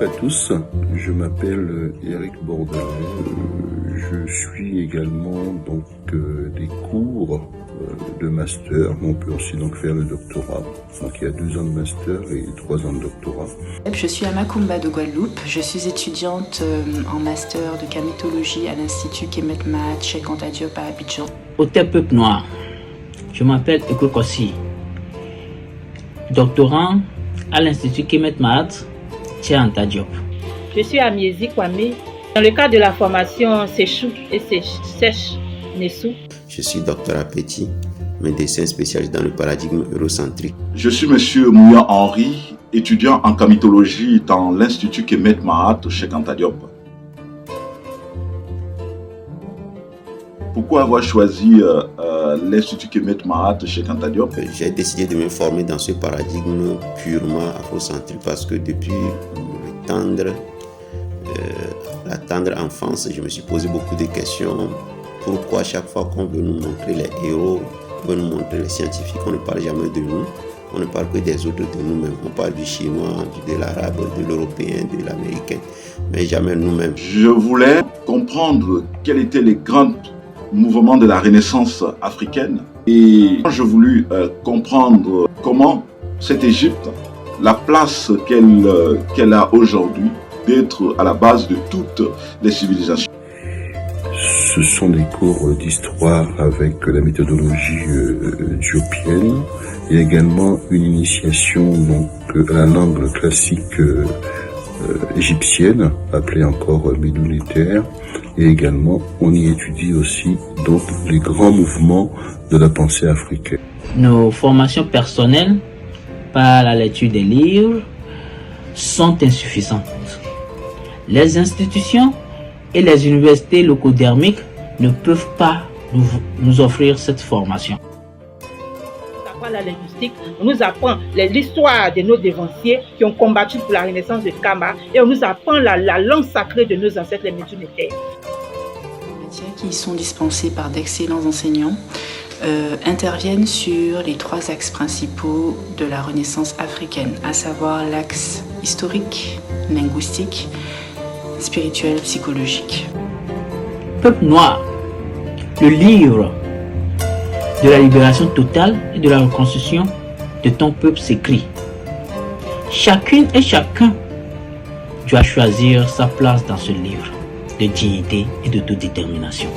à tous, je m'appelle Eric Bordelais, je suis également donc des cours de master, on peut aussi donc faire le doctorat, donc il y a 2 ans de master et 3 ans de doctorat. Je suis à Macumba de Guadeloupe, je suis étudiante en master de gamétologie à l'Institut Kemet Maat Cheikh Anta Diop à Abidjan. Auteur peuple noir, je m'appelle Eko Kossi, doctorant à l'Institut Kemet Maat Cheikh Anta Diop. Je suis Amiezi Kwame, dans le cadre de la formation Sechou et Sèche Nessou. Je suis docteur Apeti, médecin spécialiste dans le paradigme eurocentrique. Je suis monsieur Mouya Henri, étudiant en gamétologie dans l'Institut Kemet Maat Cheikh Anta Diop. Pourquoi avoir choisi l'Institut Kemet Maat Cheikh Anta Diop? J'ai décidé de me former dans ce paradigme purement afrocentrique parce que depuis la tendre enfance, je me suis posé beaucoup de questions. Pourquoi chaque fois qu'on veut nous montrer les héros, on veut nous montrer les scientifiques, on ne parle jamais de nous, on ne parle que des autres de nous-mêmes. On parle du chinois, de l'arabe, de l'européen, de l'américain, mais jamais nous-mêmes. Je voulais comprendre quels étaient les grands mouvements de la Renaissance africaine et j'ai voulu comprendre comment cette Égypte, la place qu'elle a aujourd'hui, d'être à la base de toutes les civilisations. Ce sont des cours d'histoire avec la méthodologie diopienne et également une initiation donc à la langue classique égyptienne, appelée encore militaire, et également on y étudie aussi donc les grands mouvements de la pensée africaine. Nos formations personnelles par la lecture des livres sont insuffisantes. Les institutions et les universités locodermiques ne peuvent pas nous offrir cette formation. On apprend la linguistique, on nous apprend l'histoire de nos dévanciers qui ont combattu pour la renaissance de Kama et on nous apprend la langue sacrée de nos ancêtres, les Médunitaires. Les matières qui y sont dispensées par d'excellents enseignants interviennent sur les 3 axes principaux de la Renaissance africaine, à savoir l'axe historique, linguistique, spirituel, psychologique. Peuple noir, le livre de la libération totale et de la reconstruction de ton peuple s'écrit. Chacune et chacun doit choisir sa place dans ce livre de dignité et d'autodétermination.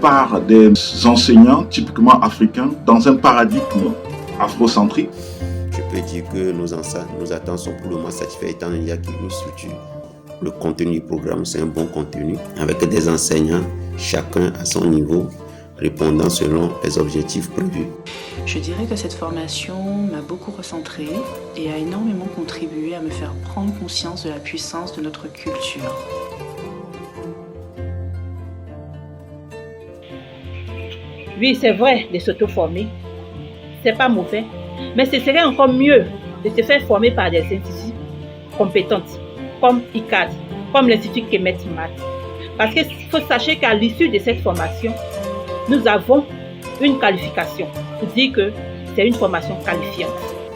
Par des enseignants typiquement africains dans un paradigme afrocentrique. Je peux dire que nos attentes sont pour le moins satisfaits étant il y a une structure. Le contenu du programme, c'est un bon contenu avec des enseignants, chacun à son niveau, répondant selon les objectifs prévus. Je dirais que cette formation m'a beaucoup recentrée et a énormément contribué à me faire prendre conscience de la puissance de notre culture. Oui, c'est vrai de s'auto-former, c'est pas mauvais, mais ce serait encore mieux de se faire former par des instituts compétentes, comme ICAD, comme l'Institut Kemet Maat. Parce qu'il faut sachez qu'à l'issue de cette formation, nous avons une qualification pour dire que c'est une formation qualifiante.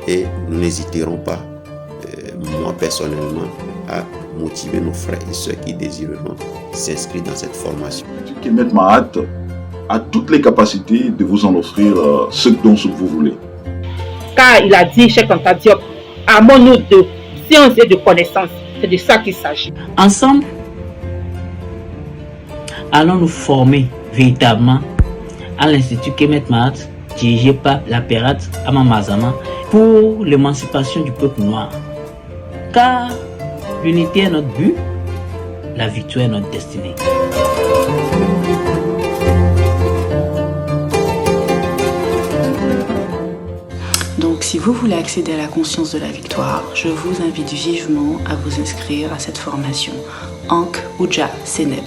Et nous n'hésiterons pas, moi personnellement, à motiver nos frères et sœurs qui désireront s'inscrire dans cette formation. L'Institut Kemet Maat a toutes les capacités de vous en offrir ce dont vous voulez. Car il a dit, Cheikh Anta Diop, armons-nous de science et de connaissances. C'est de ça qu'il s'agit. Ensemble, allons nous former véritablement à l'Institut Kemet Maat, dirigé par la Pérate Amamazama, pour l'émancipation du peuple noir. Car l'unité est notre but, la victoire est notre destinée. Donc si vous voulez accéder à la conscience de la victoire, je vous invite vivement à vous inscrire à cette formation Ankh Ouja Seneb.